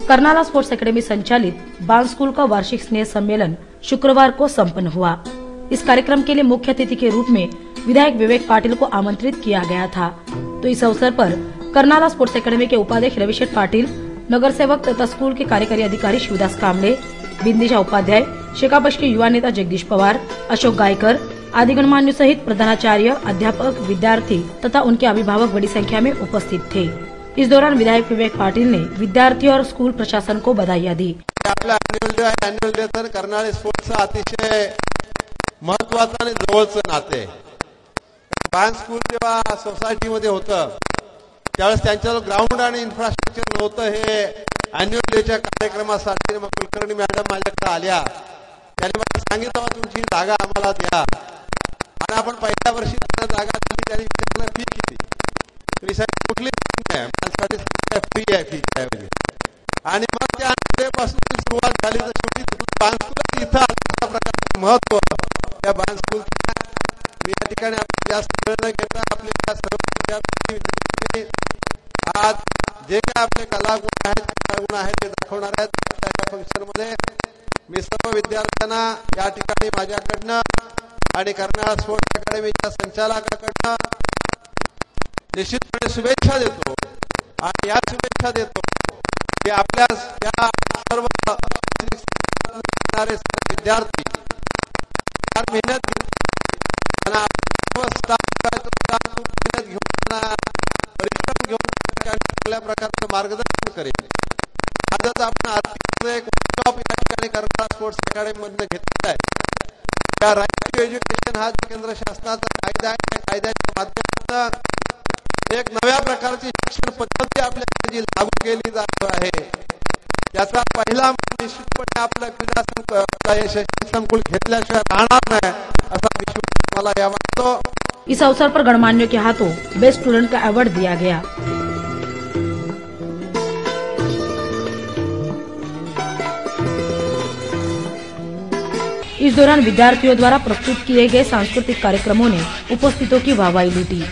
करनाला sports academy संचालित बाल school का वार्षिक स्नेह सम्मेलन शुक्रवार को संपन्न हुआ। इस कार्यक्रम के लिए मुख्य अतिथि के रूप में विधायक विवेक पाटिल को आमंत्रित किया गया था। तो इस अवसर पर करनाला स्पोर्ट्स एकेडमी के उपाध्यक्ष रविशेठ पाटिल, नगर सेवक तथा स्कूल के कार्यकारी अधिकारी शिवदास कामले, बिंदिशा उपाध्याय, शेकापश के युवा नेता जगदीश पवार, अशोक गायकर आदि गणमान्यों सहित प्रधानाचार्य, अध्यापक, विद्यार्थी तथा उनके अभिभावक बड़ी संख्या में उपस्थित थे। इस दौरान विधायक विवेक पाटिल ने विद्यार्थियों और स्कूल प्रशासन को बधाई दी। आपला ॲन्युअल डे तर करणारे स्पोर्ट्सचं अतिशय महत्त्वाचं आणि जवळचं नाते। बाल स्कूल जेव्हा सोसायटीमध्ये होतं त्यावेळेस त्यांच्याजवळ ग्राउंड आणि इन्फ्रास्ट्रक्चर नव्हतं। हे ॲन्युअल डेच्या कार्यक्रमासाठी मग कुलकर्णी मॅडम माझ्याकडे आल्या, त्यांनी मला सांगितलं तुमची जागा आम्हाला द्या आणि आपण पहिल्या वर्षी त्यांना जागा दिली। त्यांनी विचारलं फी किती, कुठली नाही, माझ्यासाठी फ्री आहे फी त्यावेळी। आणि मग त्या पासून सुरुवात झाली तर शेवटी बाल स्कूल इथं अशा प्रकारचं महत्व त्या बाल स्कूल मी या ठिकाणी जास्त वेळ न घेता आपल्या सर्व विद्यार्थी आज जे काय आपले कलागुण आहेत ते दाखवणार आहेत। त्या फंक्शन मध्ये मी सर्व विद्यार्थ्यांना या ठिकाणी माझ्याकडनं आणि करनाळा स्पोर्ट्स अकॅडमीच्या संचालकाकडनं निश्चितपणे शुभेच्छा देतो आणि या शुभेच्छा देतो की आपल्या या सर्व विद्यार्थी फार मेहनत घेऊन मेहनत घेऊन परिश्रम घेऊन चांगल्या प्रकारचं मार्गदर्शन करेल। आजच आपण आर्थिक एक वर्कशॉप या ठिकाणी करनाळा स्पोर्ट्स अकॅडमी मधून घेतलेला आहे। त्या राईट टू एज्युकेशन हा केंद्र शासनाचा कायदा आहे, त्या कायद्याच्या माध्यमातून एक नव्या प्रकारची शिक्षण पद्धती आपल्याकडे जी लागू केली जात आहे त्याचा पहिला निश्चितपणे आपल्या क्रीडा संकुल घेतल्याशिवाय राहणार नाही असा विश्वास मला या वाटतो। इस अवसर पर गणमान्यों के हाथों बेस्ट स्टूडेंट का अवार्ड दिया गया। इस दौरान विद्यार्थियों द्वारा प्रस्तुत किए गए सांस्कृतिक कार्यक्रमों ने उपस्थितों की वाहवाही लूटी।